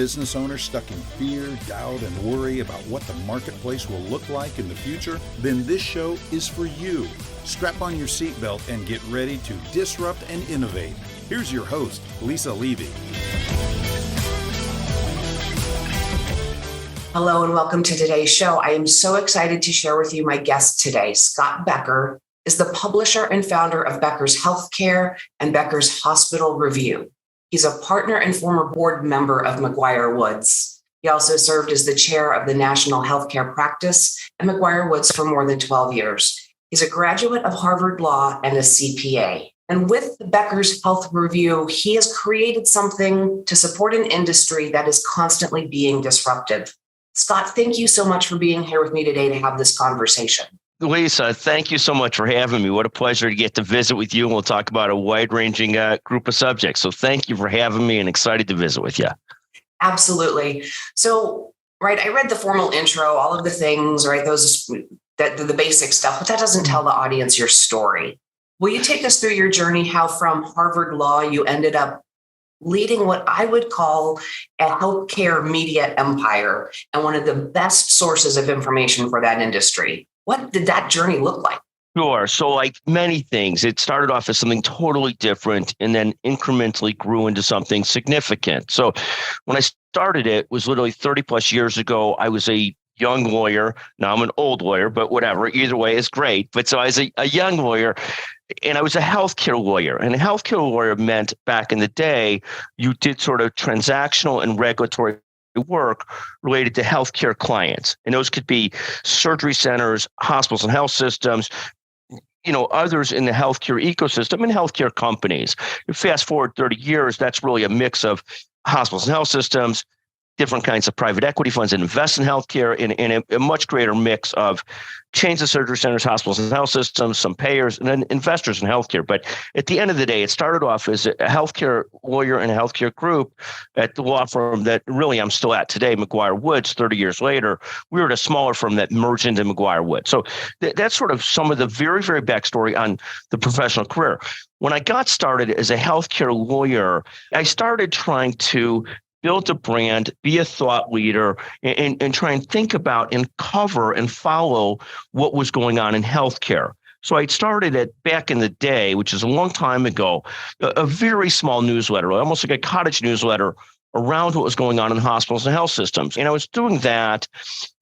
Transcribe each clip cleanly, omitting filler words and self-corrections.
business owner stuck in fear, doubt, and worry about what the marketplace will look like in the future? Then this show is for you. Strap on your seatbelt and get ready to disrupt and innovate. Here's your host, Lisa Levy. Hello and welcome to today's show. I am so excited to share with you my guest today. Scott Becker is the publisher and founder of Becker's Healthcare and Becker's Hospital Review. He's a partner and former board member of McGuire Woods. He also served as the chair of the National Healthcare Practice at McGuire Woods for more than 12 years. He's a graduate of Harvard Law and a CPA. And with the Becker's Health Review, he has created something to support an industry that is constantly being disrupted. Scott, thank you so much for being here with me today to have this conversation. Lisa, thank you so much for having me. What a pleasure to get to visit with you. And we'll talk about a wide-ranging group of subjects. So thank you for having me and excited to visit with you. Absolutely. So, I read the formal intro, all of the things, those the basic stuff, but that doesn't tell the audience your story. Will you take us through your journey, how from Harvard Law you ended up leading what I would call a healthcare media empire and one of the best sources of information for that industry? What did that journey look like? Sure. So like many things, it started off as something totally different and then incrementally grew into something significant. So when I started, it was literally 30 plus years ago. I was a young lawyer. Now I'm an old lawyer, but whatever. Either way is great. But so I was a young lawyer. And I was a healthcare lawyer. And a healthcare lawyer meant back in the day, you did sort of transactional and regulatory work related to healthcare clients. And those could be surgery centers, hospitals and health systems, others in the healthcare ecosystem and healthcare companies. You fast forward 30 years, that's really a mix of hospitals and health systems, different kinds of private equity funds that invest in healthcare, in a much greater mix of chains of surgery centers, hospitals and health systems, some payers, and then investors in healthcare. But at the end of the day, it started off as a healthcare lawyer and a healthcare group at the law firm that really I'm still at today, McGuire Woods. 30 years later, we were at a smaller firm that merged into McGuire Woods. So that's sort of some of the very, very backstory on the professional career. When I got started as a healthcare lawyer, I started trying to build a brand, be a thought leader, and try and think about and cover and follow what was going on in healthcare. So I started it back in the day, which is a long time ago, a very small newsletter, almost like a cottage newsletter around what was going on in hospitals and health systems. And I was doing that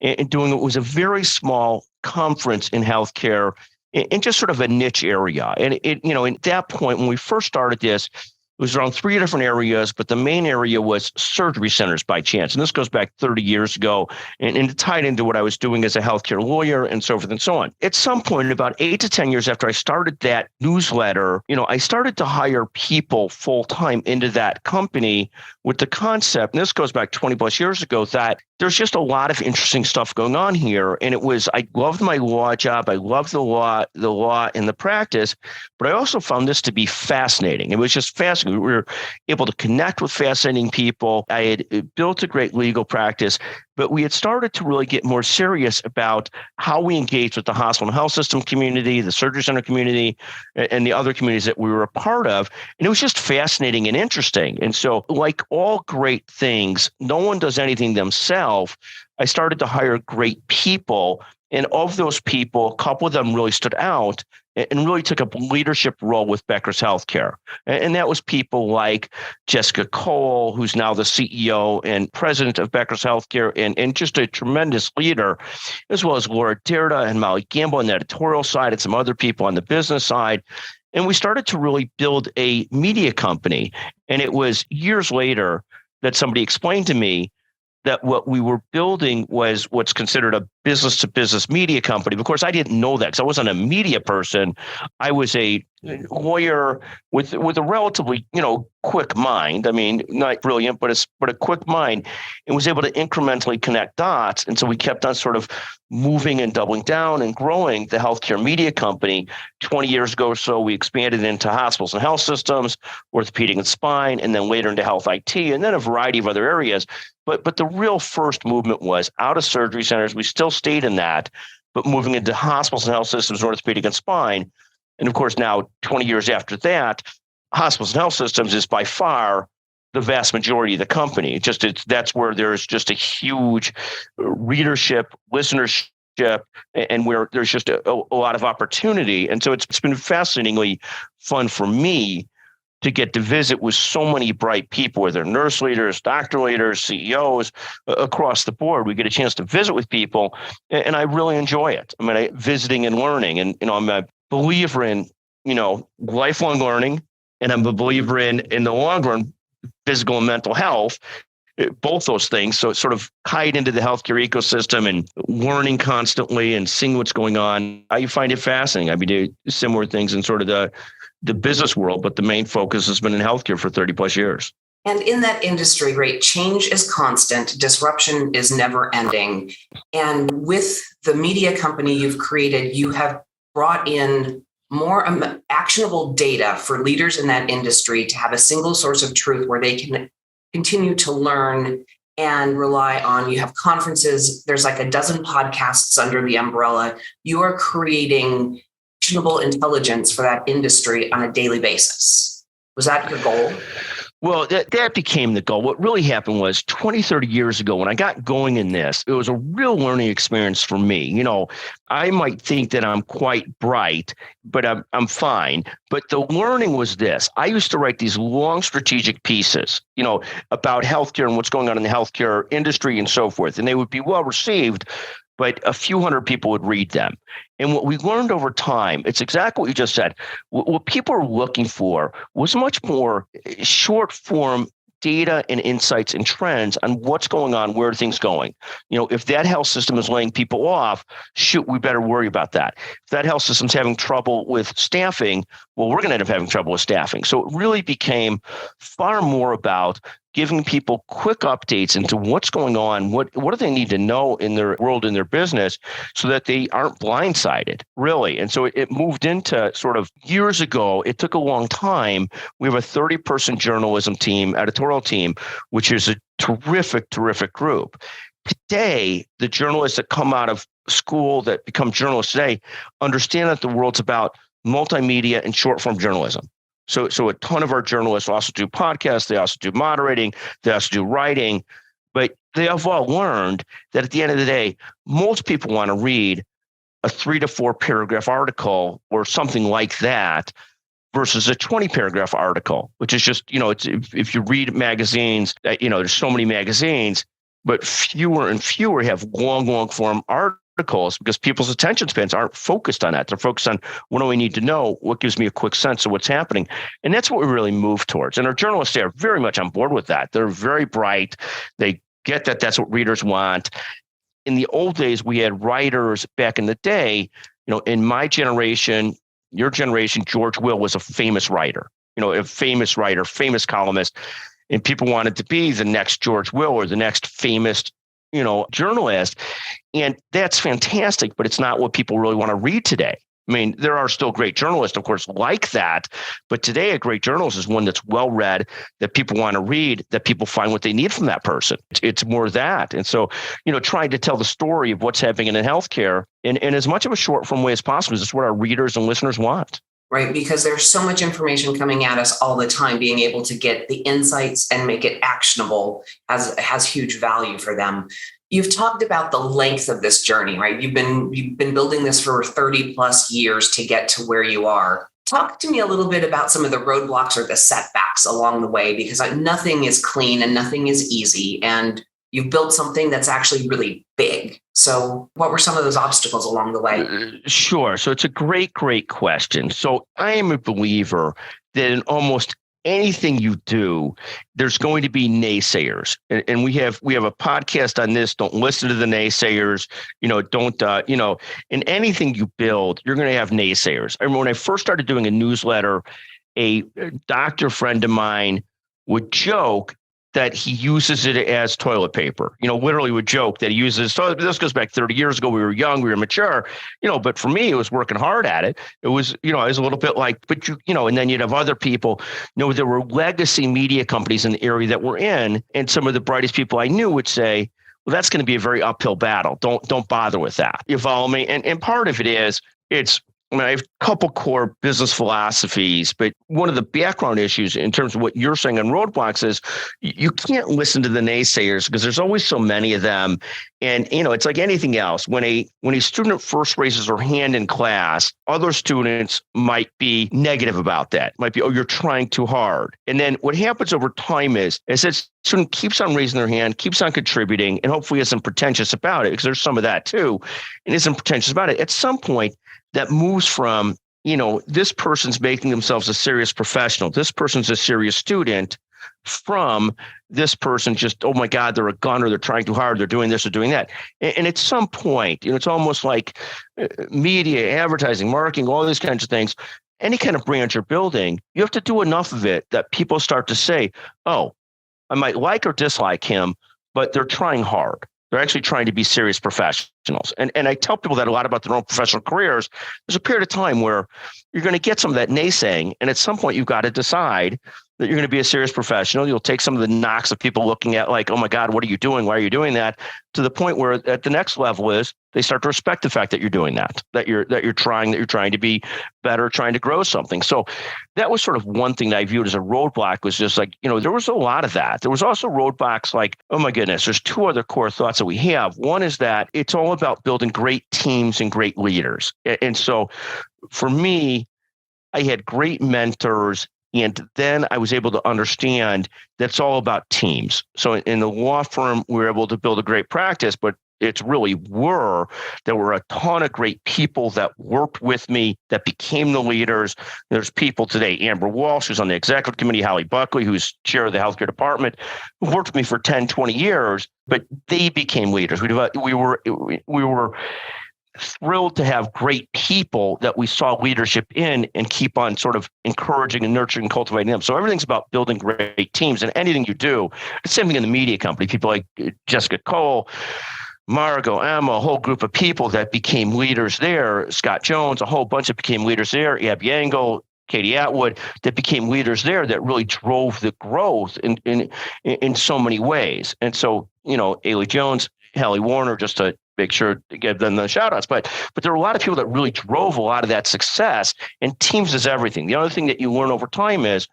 and doing it was a very small conference in healthcare in just sort of a niche area. And at that point, when we first started this, it was around 3 different areas, but the main area was surgery centers by chance. And this goes back 30 years ago and it tied into what I was doing as a healthcare lawyer and so forth and so on. At some point, about 8 to 10 years after I started that newsletter, I started to hire people full time into that company with the concept, and this goes back 20 plus years ago, that there's just a lot of interesting stuff going on here. And I loved my law job. I loved the law and the practice, but I also found this to be fascinating. It was just fascinating. We were able to connect with fascinating people. I had built a great legal practice, but we had started to really get more serious about how we engage with the hospital and health system community, the surgery center community, and the other communities that we were a part of. And it was just fascinating and interesting. And so like all great things, no one does anything themselves. I started to hire great people. And of those people, a couple of them really stood out and really took a leadership role with Becker's Healthcare. And that was people like Jessica Cole, who's now the CEO and president of Becker's Healthcare, and just a tremendous leader, as well as Laura Dierda and Molly Gamble on the editorial side and some other people on the business side. And we started to really build a media company. And it was years later that somebody explained to me that what we were building was what's considered a business-to-business media company. Of course, I didn't know that because I wasn't a media person. I was a lawyer with a relatively, quick mind. I mean, not brilliant, but a quick mind, and was able to incrementally connect dots. And so we kept on sort of moving and doubling down and growing the healthcare media company. 20 years ago or so, we expanded into hospitals and health systems, orthopedic and spine, and then later into health IT, and then a variety of other areas. But the real first movement was out of surgery centers. We still stayed in that, but moving into hospitals and health systems, orthopedic and spine. And of course, now 20 years after that, hospitals and health systems is by far the vast majority of the company. That's where there's just a huge readership, listenership, and where there's just a lot of opportunity. And so it's been fascinatingly fun for me to get to visit with so many bright people, whether nurse leaders, doctor leaders, CEOs across the board. We get a chance to visit with people, and I really enjoy it. I mean, visiting and learning, and I'm a believer in lifelong learning, and I'm a believer in the long run, physical and mental health. Both those things. So it's sort of tied into the healthcare ecosystem and learning constantly and seeing what's going on. I find it fascinating. I've been doing similar things in sort of the business world, but the main focus has been in healthcare for 30 plus years. And in that industry, right, change is constant, disruption is never ending. And with the media company you've created, you have brought in more actionable data for leaders in that industry to have a single source of truth where they can continue to learn and rely on. You have conferences, there's like a dozen podcasts under the umbrella. You are creating actionable intelligence for that industry on a daily basis. Was that your goal? Well, that became the goal. What really happened was 20, 30 years ago, when I got going in this, it was a real learning experience for me. I might think that I'm quite bright, but I'm fine. But the learning was this. I used to write these long strategic pieces, about healthcare and what's going on in the healthcare industry and so forth. And they would be well received, but a few hundred people would read them. And what we learned over time, it's exactly what you just said. What people are looking for was much more short form data and insights and trends on what's going on, where are things going. If that health system is laying people off, we better worry about that. If that health system's having trouble with staffing, well, we're going to end up having trouble with staffing. So it really became far more about giving people quick updates into what's going on, what do they need to know in their world, in their business, so that they aren't blindsided, really. And so it moved into sort of years ago. It took a long time. We have a 30-person journalism team, editorial team, which is a terrific, terrific group. Today, the journalists that come out of school that become journalists today understand that the world's about multimedia and short-form journalism. So a ton of our journalists also do podcasts. They also do moderating. They also do writing. But they have all learned that at the end of the day, most people want to read a 3 to 4 paragraph article or something like that versus a 20 paragraph article, which is just, if you read magazines, there's so many magazines, but fewer and fewer have long form articles because people's attention spans aren't focused on that. They're focused on what do I need to know? What gives me a quick sense of what's happening? And that's what we really move towards. And our journalists are very much on board with that. They're very bright. They get that that's what readers want. In the old days, we had writers back in the day, in my generation, your generation, George Will was a famous writer, famous columnist, and people wanted to be the next George Will or the next famous journalist. And that's fantastic, but it's not what people really want to read today. I mean, there are still great journalists, of course, like that. But today, a great journalist is one that's well read, that people want to read, that people find what they need from that person. It's more that. And so, trying to tell the story of what's happening in healthcare in as much of a short form way as possible is what our readers and listeners want. Right, because there's so much information coming at us all the time. Being able to get the insights and make it actionable has huge value for them. You've talked about the length of this journey, right? You've been building this for 30 plus years to get to where you are. Talk to me a little bit about some of the roadblocks or the setbacks along the way, because nothing is clean and nothing is easy. And you've built something that's actually really big. So what were some of those obstacles along the way? Sure. So it's a great, great question. So I am a believer that in almost anything you do, there's going to be naysayers. And we have a podcast on this. Don't listen to the naysayers. In anything you build, you're going to have naysayers. I remember when I first started doing a newsletter, a doctor friend of mine would joke that he uses it as toilet paper, literally would joke that he uses toilet. This goes back 30 years ago. We were young, we were mature, but for me, it was working hard at it. It was, I was a little bit like, but and then you'd have other people, there were legacy media companies in the area that we're in. And some of the brightest people I knew would say, well, that's going to be a very uphill battle. Don't bother with that. You follow me? And part of it is, it's I mean, I have a couple core business philosophies, but one of the background issues in terms of what you're saying on roadblocks is you can't listen to the naysayers because there's always so many of them. And, it's like anything else. When a student first raises her hand in class, other students might be negative about that. Might be, oh, you're trying too hard. And then what happens over time is that student keeps on raising their hand, keeps on contributing, and hopefully isn't pretentious about it, because there's some of that too, and isn't pretentious about it. At some point, that moves from, this person's making themselves a serious professional, this person's a serious student, from this person just, oh my God, they're a gunner, they're trying too hard, they're doing this or doing that. And at some point, it's almost like media, advertising, marketing, all these kinds of things, any kind of brand you're building, you have to do enough of it that people start to say, oh, I might like or dislike him, but they're trying hard. They're actually trying to be serious professionals. And I tell people that a lot about their own professional careers. There's a period of time where you're going to get some of that naysaying. And at some point, you've got to decide that you're going to be a serious professional. You'll take some of the knocks of people looking at like, oh my God, what are you doing? Why are you doing that? To the point where at the next level is they start to respect the fact that you're doing that you're trying to be better, trying to grow something. So that was sort of one thing that I viewed as a roadblock, was just like, there was a lot of that. There was also roadblocks like, oh my goodness, there's two other core thoughts that we have. One is that it's all about building great teams and great leaders. And so for me, I had great mentors. And then I was able to understand that's all about teams. So in the law firm, we were able to build a great practice, but there were a ton of great people that worked with me that became the leaders. There's people today, Amber Walsh, who's on the executive committee, Holly Buckley, who's chair of the healthcare department, who worked with me for 10, 20 years, but they became leaders. We were thrilled to have great people that we saw leadership in and keep on sort of encouraging and nurturing and cultivating them. So everything's about building great teams, and anything you do, the same thing in the media company, people like Jessica Cole, Margot, Emma, a whole group of people that became leaders there, Scott Jones, a whole bunch that became leaders there, Abby Engel, Katie Atwood, that became leaders there that really drove the growth in so many ways. And so, Ailey Jones, Hallie Warner, just to make sure to give them the shout outs. But there are a lot of people that really drove a lot of that success, and teams is everything. The other thing that you learn over time is,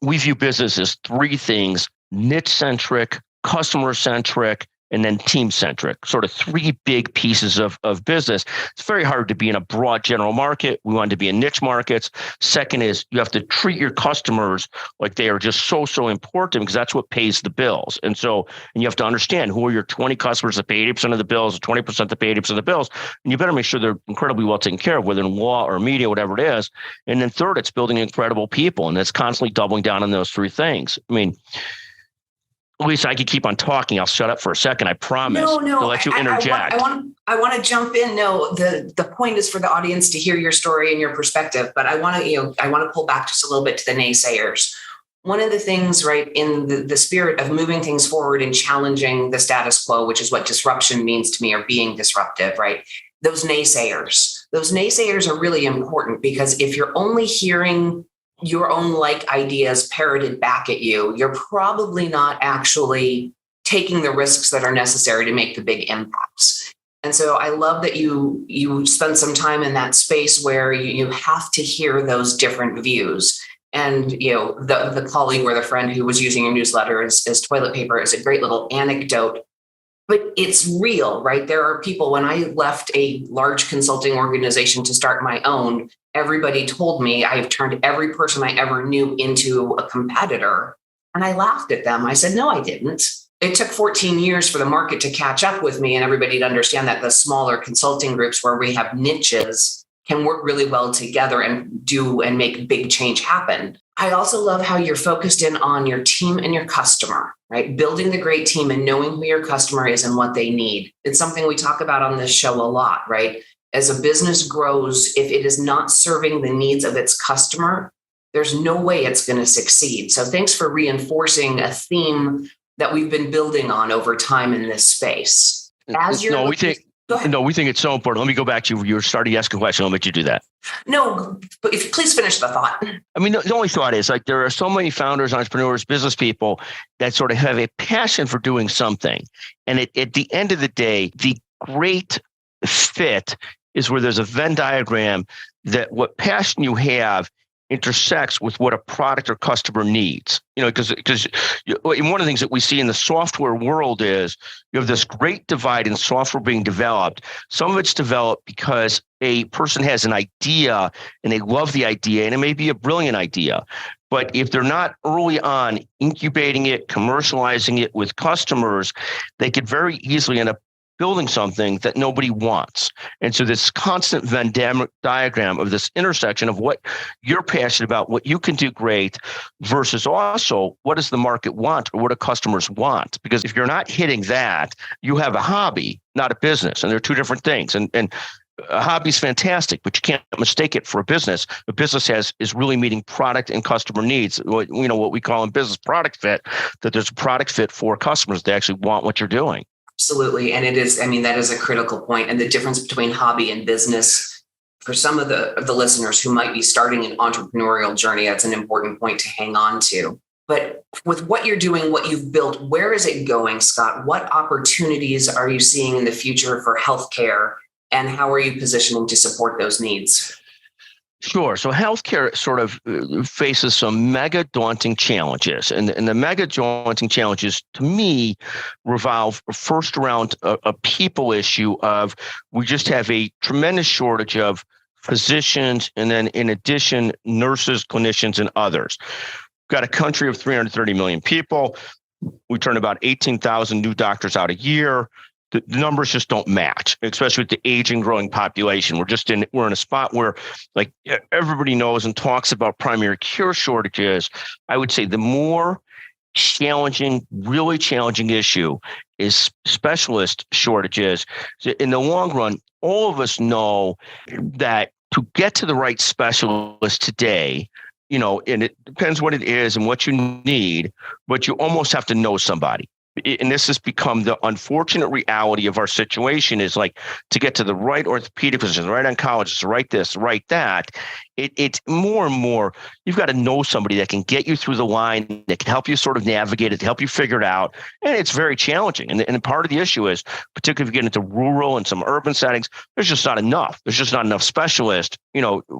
we view business as three things: niche centric, customer centric, and then team centric, sort of three big pieces of business. It's very hard to be in a broad general market. We want to be in niche markets. Second is you have to treat your customers like they are just so important, because that's what pays the bills. And you have to understand who are your 20 customers that pay 80% of the bills, or 20% that pay 80% of the bills. And you better make sure they're incredibly well taken care of, whether in law or media, whatever it is. And then third, it's building incredible people. And it's constantly doubling down on those three things. I mean, Lisa, I could keep on talking. I'll shut up for a second. I promise. No. To let you interject. I want to jump in. No, the point is for the audience to hear your story and your perspective. But I want to pull back just a little bit to the naysayers. One of the things, right, in the spirit of moving things forward and challenging the status quo, which is what disruption means to me, or being disruptive, right? Those naysayers are really important, because if you're only hearing your own ideas parroted back at you, you're probably not actually taking the risks that are necessary to make the big impacts. And so I love that you spend some time in that space where you have to hear those different views. And the colleague or the friend who was using your newsletter as toilet paper is a great little anecdote. But it's real, right? There are people, when I left a large consulting organization to start my own, everybody told me I've turned every person I ever knew into a competitor. And I laughed at them. I said, no, I didn't. It took 14 years for the market to catch up with me and everybody to understand that the smaller consulting groups where we have niches can work really well together and do and make big change happen. I also love how you're focused in on your team and your customer, right? Building the great team and knowing who your customer is and what they need. It's something we talk about on this show a lot, right? As a business grows, if it is not serving the needs of its customer, there's no way it's going to succeed. So thanks for reinforcing a theme that we've been building on over time in this space. We think it's so important. Let me go back to you were starting to ask a question. I'll let you do that. No, but if you please finish the thought. I mean, the only thought is there are so many founders, entrepreneurs, business people that sort of have a passion for doing something. And at the end of the day, the great fit is where there's a Venn diagram that what passion you have intersects with what a product or customer needs. Because one of the things that we see in the software world is you have this great divide in software being developed. Some of it's developed because a person has an idea and they love the idea, and it may be a brilliant idea. But if they're not early on incubating it, commercializing it with customers, they could very easily end up building something that nobody wants. And so this constant Venn diagram of this intersection of what you're passionate about, what you can do great, versus also what does the market want or what do customers want? Because if you're not hitting that, you have a hobby, not a business. And they're two different things. And a hobby is fantastic, but you can't mistake it for a business. A business is really meeting product and customer needs. What we call in business product fit, that there's a product fit for customers. They actually want what you're doing. Absolutely. And it is, that is a critical point. And the difference between hobby and business, for some of the listeners who might be starting an entrepreneurial journey, that's an important point to hang on to. But with what you're doing, what you've built, where is it going, Scott? What opportunities are you seeing in the future for healthcare, and how are you positioning to support those needs? Sure. So healthcare sort of faces some mega daunting challenges. And the mega daunting challenges, to me, revolve first around a people issue of we just have a tremendous shortage of physicians, and then in addition, nurses, clinicians, and others. We've got a country of 330 million people. We turn about 18,000 new doctors out a year. The numbers just don't match, especially with the aging, growing population. We're in a spot where, like, everybody knows and talks about primary care shortages. I would say the more challenging, really challenging issue is specialist shortages. In the long run, all of us know that to get to the right specialist today, and it depends what it is and what you need, but you almost have to know somebody. And this has become the unfortunate reality of our situation, is like, to get to the right orthopedic physician, the right oncologist, the right this, the right that, it's more and more, you've got to know somebody that can get you through the line, that can help you sort of navigate it, to help you figure it out. And it's very challenging. And part of the issue is, particularly if you get into rural and some urban settings, there's just not enough. There's just not enough specialists,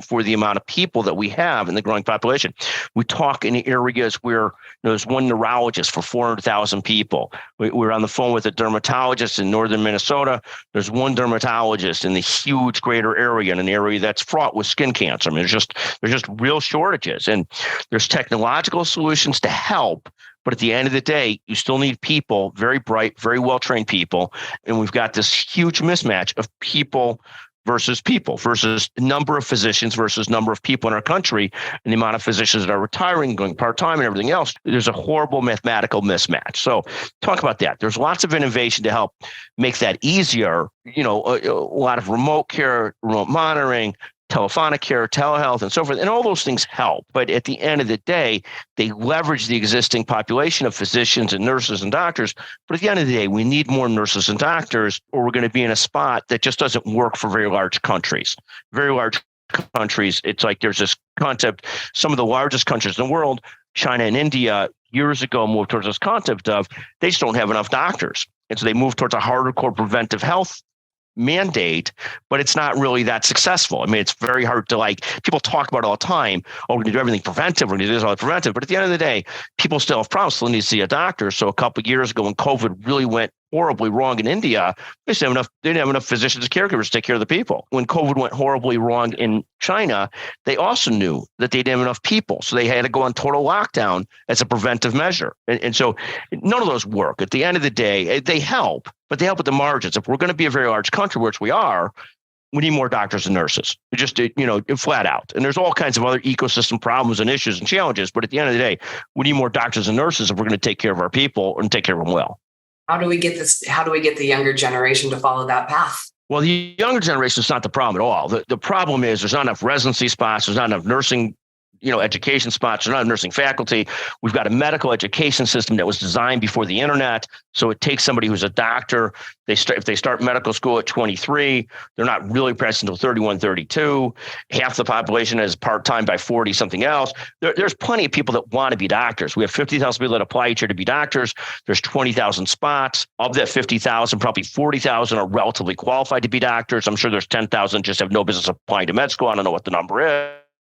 for the amount of people that we have in the growing population. We talk in areas where there's one neurologist for 400,000 people. We're on the phone with a dermatologist in northern Minnesota. There's one dermatologist in the huge greater area, in an area that's fraught with skin cancer. I mean, there's just real shortages, and there's technological solutions to help. But at the end of the day, you still need people, very bright, very well-trained people. And we've got this huge mismatch of people versus number of physicians versus number of people in our country, and the amount of physicians that are retiring, going part-time and everything else. There's a horrible mathematical mismatch. So talk about that. There's lots of innovation to help make that easier. A lot of remote care, remote monitoring, telephonic care, telehealth, and so forth. And all those things help. But at the end of the day, they leverage the existing population of physicians and nurses and doctors. But at the end of the day, we need more nurses and doctors, or we're going to be in a spot that just doesn't work for very large countries. Very large countries, it's like there's this concept, some of the largest countries in the world, China and India, years ago moved towards this concept of they just don't have enough doctors. And so they moved towards a hardcore preventive health mandate, but it's not really that successful. I mean, it's very hard to people talk about it all the time. Oh, we're going to do everything preventive. We're going to do this all preventive. But at the end of the day, people still have problems, still need to see a doctor. So a couple of years ago, when COVID really went horribly wrong in India, they didn't have enough physicians and caregivers to take care of the people. When COVID went horribly wrong in China, they also knew that they didn't have enough people. So they had to go on total lockdown as a preventive measure. And so none of those work. At the end of the day, they help, but they help at the margins. If we're going to be a very large country, which we are, we need more doctors and nurses, just, flat out. And there's all kinds of other ecosystem problems and issues and challenges. But at the end of the day, we need more doctors and nurses if we're going to take care of our people and take care of them well. How do we get the younger generation to follow that path? Well, the younger generation is not the problem at all. The problem is there's not enough residency spots. There's not enough nursing education spots. They're not nursing faculty. We've got a medical education system that was designed before the internet. So it takes somebody who's a doctor. If they start medical school at 23, they're not really practicing until 31, 32. Half the population is part-time by 40, something else. There's plenty of people that want to be doctors. We have 50,000 people that apply each year to be doctors. There's 20,000 spots. Of that 50,000, probably 40,000 are relatively qualified to be doctors. I'm sure there's 10,000 just have no business applying to med school. I don't know what the number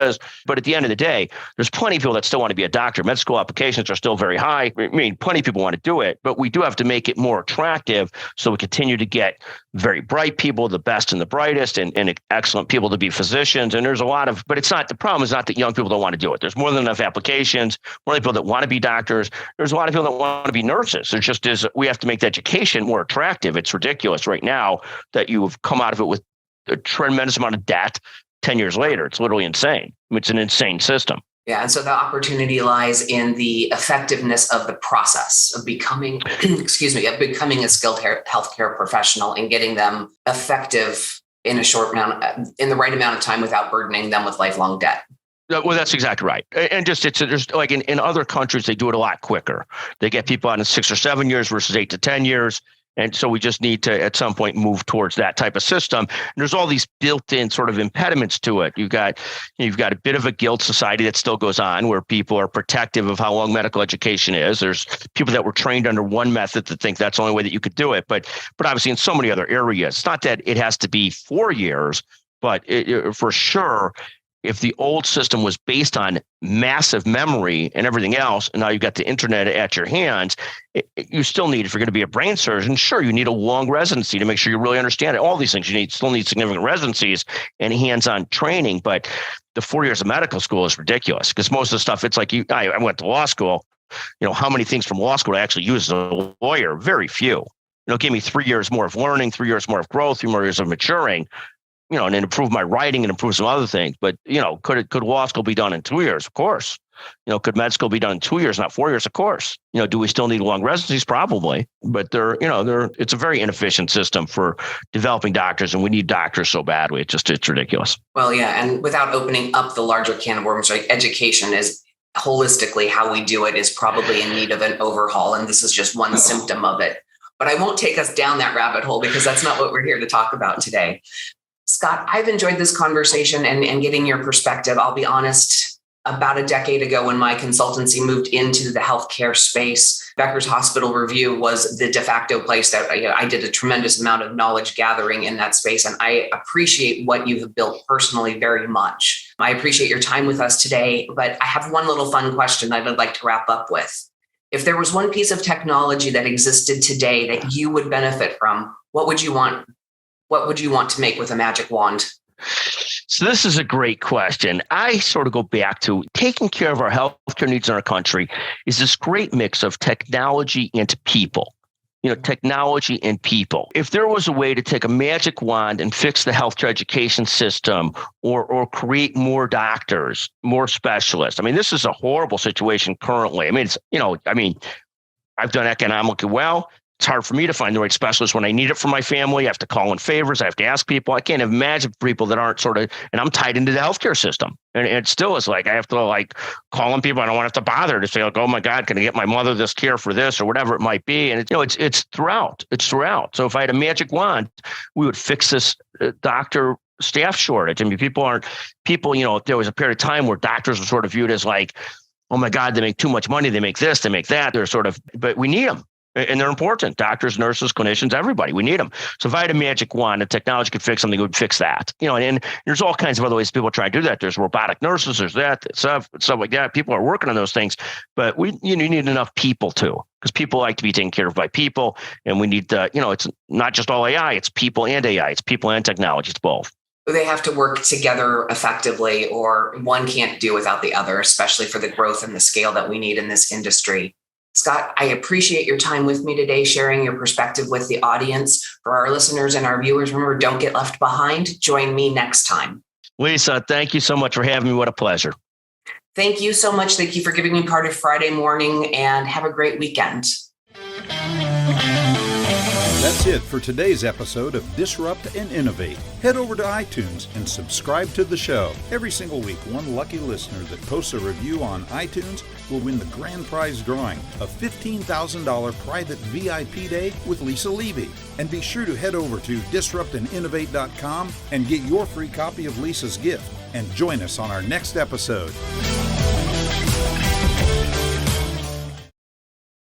is. But at the end of the day, there's plenty of people that still want to be a doctor. Med school applications are still very high. I mean, plenty of people want to do it, but we do have to make it more attractive so we continue to get very bright people, the best and the brightest, and excellent people to be physicians. And there's a lot of, but the problem is not that young people don't want to do it. There's more than enough applications, more than people that want to be doctors. There's a lot of people that want to be nurses. It just is, we have to make the education more attractive. It's ridiculous right now that you've come out of it with a tremendous amount of debt. 10 years later, it's literally insane. It's an insane system. Yeah. And so the opportunity lies in the effectiveness of the process of becoming, of becoming a skilled healthcare professional and getting them effective in the right amount of time without burdening them with lifelong debt. Well, that's exactly right. And there's like in other countries, they do it a lot quicker. They get people out in 6 or 7 years versus 8 to 10 years. And so we just need to, at some point, move towards that type of system. And there's all these built-in sort of impediments to it. You've got a bit of a guild society that still goes on, where people are protective of how long medical education is. There's people that were trained under one method that think that's the only way that you could do it. But obviously, in so many other areas, it's not that it has to be 4 years, but for sure, if the old system was based on massive memory and everything else, and now you've got the internet at your hands, you still need, if you're going to be a brain surgeon, sure, you need a long residency to make sure you really understand it. All these things, still need significant residencies and hands-on training. But the 4 years of medical school is ridiculous, because most of the stuff, it's like I went to law school. How many things from law school I actually use as a lawyer? Very few. Give me 3 years more of learning, 3 years more of growth, 3 more years of maturing. And then improve my writing and improve some other things. But, could law school be done in 2 years? Of course. Could med school be done in 2 years, not 4 years? Of course. Do we still need long residencies? Probably. But it's a very inefficient system for developing doctors, and we need doctors so badly. It's ridiculous. Well, yeah. And without opening up the larger can of worms, like education is holistically how we do it is probably in need of an overhaul. And this is just one symptom of it. But I won't take us down that rabbit hole, because that's not what we're here to talk about today. Scott, I've enjoyed this conversation and getting your perspective. I'll be honest, about a decade ago when my consultancy moved into the healthcare space, Becker's Hospital Review was the de facto place that I did a tremendous amount of knowledge gathering in that space. And I appreciate what you have built personally very much. I appreciate your time with us today, but I have one little fun question that I'd like to wrap up with. If there was one piece of technology that existed today that you would benefit from, what would you want? What would you want to make with a magic wand? So this is a great question. I sort of go back to taking care of our healthcare needs in our country is this great mix of technology and people. Technology and people. If there was a way to take a magic wand and fix the healthcare education system or create more doctors, more specialists. This is a horrible situation currently. I've done economically well. It's hard for me to find the right specialist when I need it for my family. I have to call in favors. I have to ask people. I can't imagine people that aren't and I'm tied into the healthcare system. And it still is like, I have to call on people. I don't want to have to bother to say oh my God, can I get my mother this care for this or whatever it might be? And it's throughout. So if I had a magic wand, we would fix this doctor staff shortage. If there was a period of time where doctors were sort of viewed as like, oh my God, they make too much money. They make this, they make that. But we need them. And they're important. Doctors, nurses, clinicians, everybody. We need them. So if I had a magic wand and technology could fix something, it would fix that. And there's all kinds of other ways people try to do that. There's robotic nurses, there's that stuff like that. People are working on those things, but you need enough people too, because people like to be taken care of by people. And we need it's not just all AI, it's people and AI. It's people and technology. It's both. They have to work together effectively, or one can't do without the other, especially for the growth and the scale that we need in this industry. Scott, I appreciate your time with me today, sharing your perspective with the audience. For our listeners and our viewers, remember, don't get left behind. Join me next time. Lisa, thank you so much for having me. What a pleasure. Thank you so much. Thank you for giving me part of Friday morning, and have a great weekend. That's it for today's episode of Disrupt and Innovate. Head over to iTunes and subscribe to the show. Every single week, one lucky listener that posts a review on iTunes will win the grand prize drawing, a $15,000 private VIP day with Lisa Levy. And be sure to head over to disruptandinnovate.com and get your free copy of Lisa's gift. And join us on our next episode.